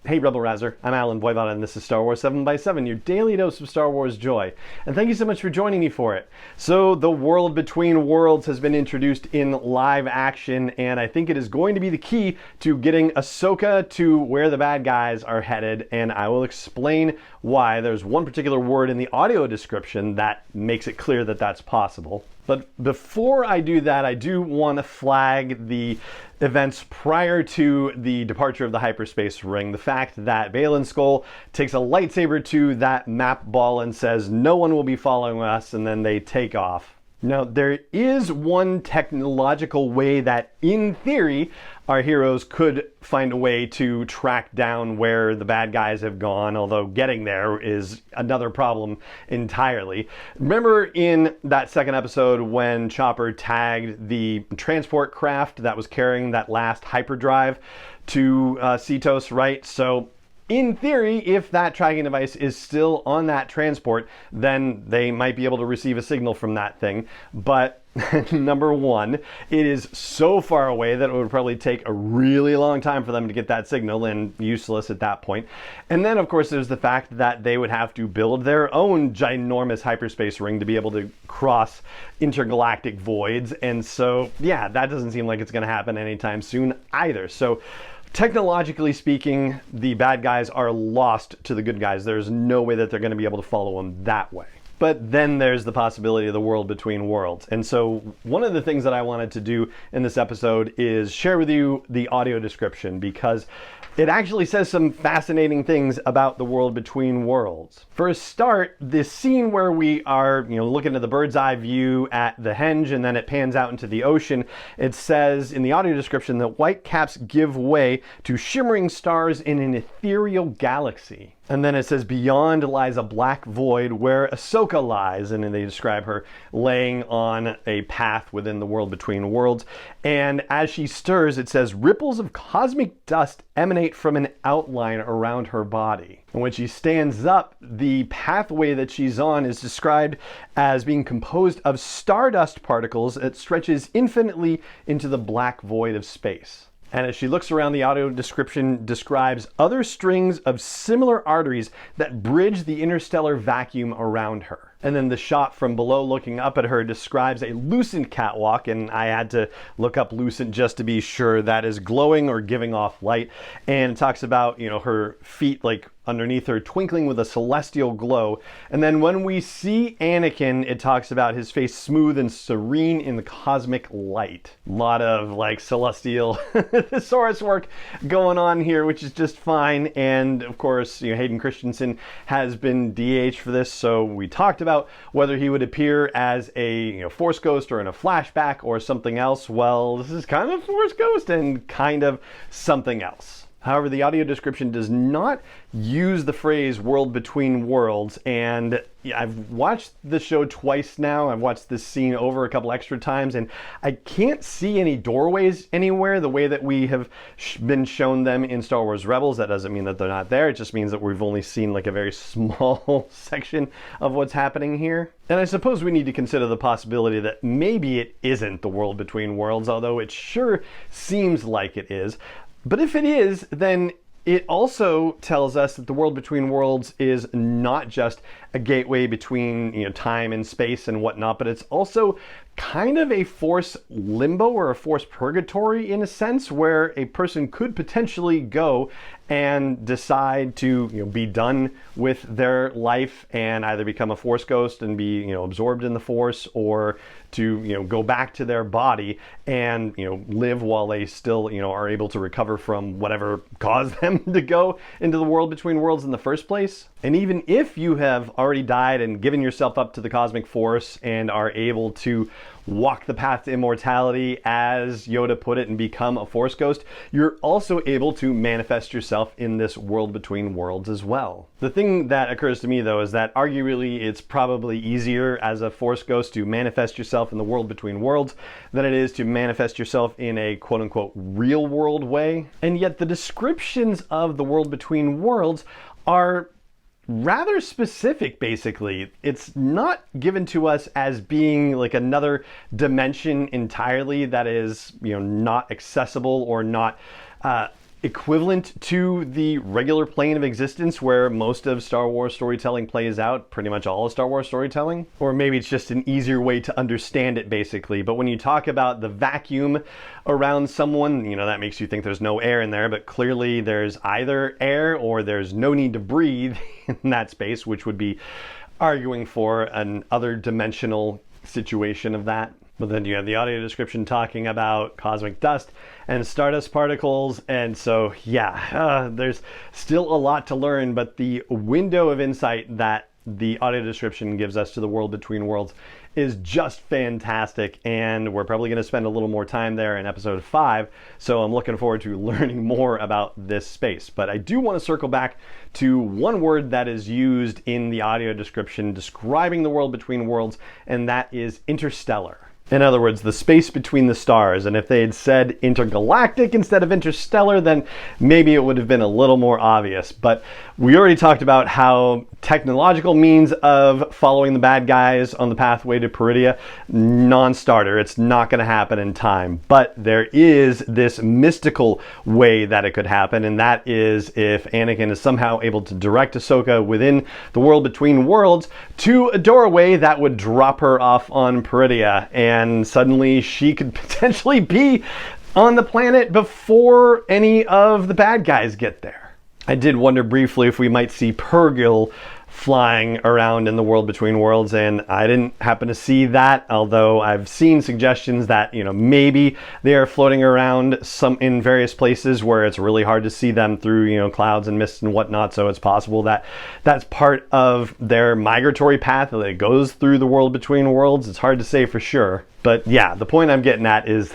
Hey Rebel Rouser, I'm Alan Voivod and this is Star Wars 7x7, your daily dose of Star Wars joy. And thank you so much for joining me for it. So the world between worlds has been introduced in live action, and I think it is going to be the key to getting Ahsoka to where the bad guys are headed, and I will explain why. There's one particular word in the audio description that makes it clear that that's possible. But before I do that, I do want to flag the events prior to the departure of the hyperspace ring. The fact that Baylan Skoll takes a lightsaber to that map ball and says, "No one will be following us," and then they take off. Now, there is one technological way that, in theory, our heroes could find a way to track down where the bad guys have gone, although getting there is another problem entirely. Remember in that second episode when Chopper tagged the transport craft that was carrying that last hyperdrive to Cetos, right? So in theory, if that tracking device is still on that transport, then they might be able to receive a signal from that thing. But number one, it is so far away that it would probably take a really long time for them to get that signal, and useless at that point. And then, of course, there's the fact that they would have to build their own ginormous hyperspace ring to be able to cross intergalactic voids. And so, yeah, that doesn't seem like it's going to happen anytime soon either. So technologically speaking, the bad guys are lost to the good guys. There's no way that they're going to be able to follow them that way. But then there's the possibility of the world between worlds. And so one of the things that I wanted to do in this episode is share with you the audio description, because it actually says some fascinating things about the world between worlds. For a start, this scene where we are, looking at the bird's eye view at the henge and then it pans out into the ocean, it says in the audio description that white caps give way to shimmering stars in an ethereal galaxy. And then it says, beyond lies a black void where Ahsoka lies. And then they describe her laying on a path within the world between worlds. And as she stirs, it says, ripples of cosmic dust emanate from an outline around her body. And when she stands up, the pathway that she's on is described as being composed of stardust particles that stretches infinitely into the black void of space. And as she looks around, the audio description describes other strings of similar arteries that bridge the interstellar vacuum around her. And then the shot from below looking up at her describes a lucent catwalk, and I had to look up lucent just to be sure that is glowing or giving off light. And it talks about, her feet underneath her twinkling with a celestial glow. And then when we see Anakin, it talks about his face smooth and serene in the cosmic light. A lot of celestial thesaurus work going on here, which is just fine. And of course, Hayden Christensen has been DH for this, so we talked about whether he would appear as a Force Ghost or in a flashback or something else. Well, this is kind of Force Ghost and kind of something else. However, the audio description does not use the phrase world between worlds, and I've watched the show twice now. I've watched this scene over a couple extra times, and I can't see any doorways anywhere the way that we have been shown them in Star Wars Rebels. That doesn't mean that they're not there. It just means that we've only seen a very small section of what's happening here. And I suppose we need to consider the possibility that maybe it isn't the world between worlds, although it sure seems like it is. But if it is, then it also tells us that the world between worlds is not just a gateway between time and space and whatnot, but it's also kind of a force limbo or a force purgatory in a sense, where a person could potentially go and decide to be done with their life and either become a Force Ghost and be absorbed in the Force, or to go back to their body and live while they still are able to recover from whatever caused them to go into the world between worlds in the first place. And even if you have already died and given yourself up to the cosmic force and are able to walk the path to immortality, as Yoda put it, and become a Force Ghost, you're also able to manifest yourself in this world between worlds as well. The thing that occurs to me, though, is that arguably it's probably easier as a Force Ghost to manifest yourself in the world between worlds than it is to manifest yourself in a quote-unquote real world way. And yet the descriptions of the world between worlds are rather specific, basically. It's not given to us as being another dimension entirely that is, not accessible or not equivalent to the regular plane of existence where most of Star Wars storytelling plays out, pretty much all of Star Wars storytelling. Or maybe it's just an easier way to understand it, basically. But when you talk about the vacuum around someone, you know, that makes you think there's no air in there, but clearly there's either air or there's no need to breathe in that space, which would be arguing for an other dimensional situation of that. But then you have the audio description talking about cosmic dust and stardust particles. And so, yeah, there's still a lot to learn, but the window of insight that the audio description gives us to the world between worlds is just fantastic. And we're probably going to spend a little more time there in episode 5. So I'm looking forward to learning more about this space. But I do want to circle back to one word that is used in the audio description describing the world between worlds, and that is interstellar. In other words, the space between the stars. And if they had said intergalactic instead of interstellar, then maybe it would have been a little more obvious. But we already talked about how technological means of following the bad guys on the pathway to Peridea, non-starter. It's not going to happen in time. But there is this mystical way that it could happen, and that is if Anakin is somehow able to direct Ahsoka within the world between worlds to a doorway that would drop her off on Peridea, and suddenly she could potentially be on the planet before any of the bad guys get there. I did wonder briefly if we might see Purrgil flying around in the world between worlds, and I didn't happen to see that, although I've seen suggestions that, you know, maybe they are floating around some in various places where it's really hard to see them through, you know, clouds and mist and whatnot. So it's possible that that's part of their migratory path that it goes through the world between worlds. It's hard to say for sure. But yeah, the point I'm getting at is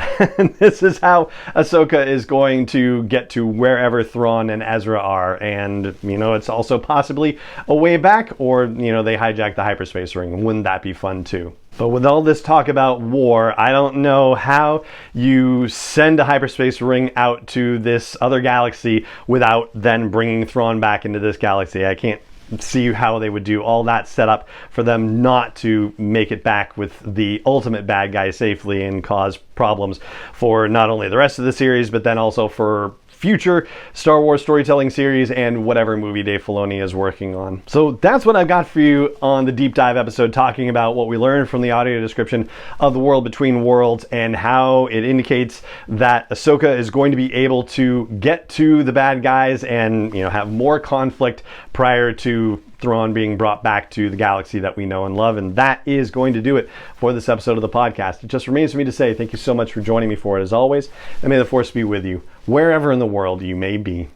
this is how Ahsoka is going to get to wherever Thrawn and Ezra are. And, you know, it's also possibly a way back, or, you know, they hijack the hyperspace ring. Wouldn't that be fun too? But with all this talk about war, I don't know how you send a hyperspace ring out to this other galaxy without then bringing Thrawn back into this galaxy. I can't see how they would do all that setup for them not to make it back with the ultimate bad guy safely and cause problems for not only the rest of the series, but then also for future Star Wars storytelling series and whatever movie Dave Filoni is working on. So that's what I've got for you on the deep dive episode, talking about what we learned from the audio description of the world between worlds and how it indicates that Ahsoka is going to be able to get to the bad guys and, you know, have more conflict prior to Thrawn being brought back to the galaxy that we know and love. And that is going to do it for this episode of the podcast. It just remains for me to say thank you so much for joining me for it as always, and may the Force be with you wherever in the world you may be.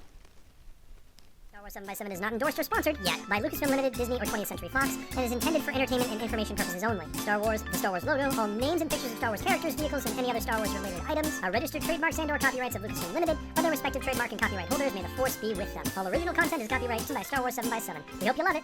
Star Wars 7x7 is not endorsed or sponsored yet by Lucasfilm Limited, Disney, or 20th Century Fox, and is intended for entertainment and information purposes only. Star Wars, the Star Wars logo, all names and pictures of Star Wars characters, vehicles, and any other Star Wars related items are registered trademarks and/or copyrights of Lucasfilm Limited, or their respective trademark and copyright holders. May the Force be with them. All original content is copyrighted by Star Wars 7x7. We hope you love it.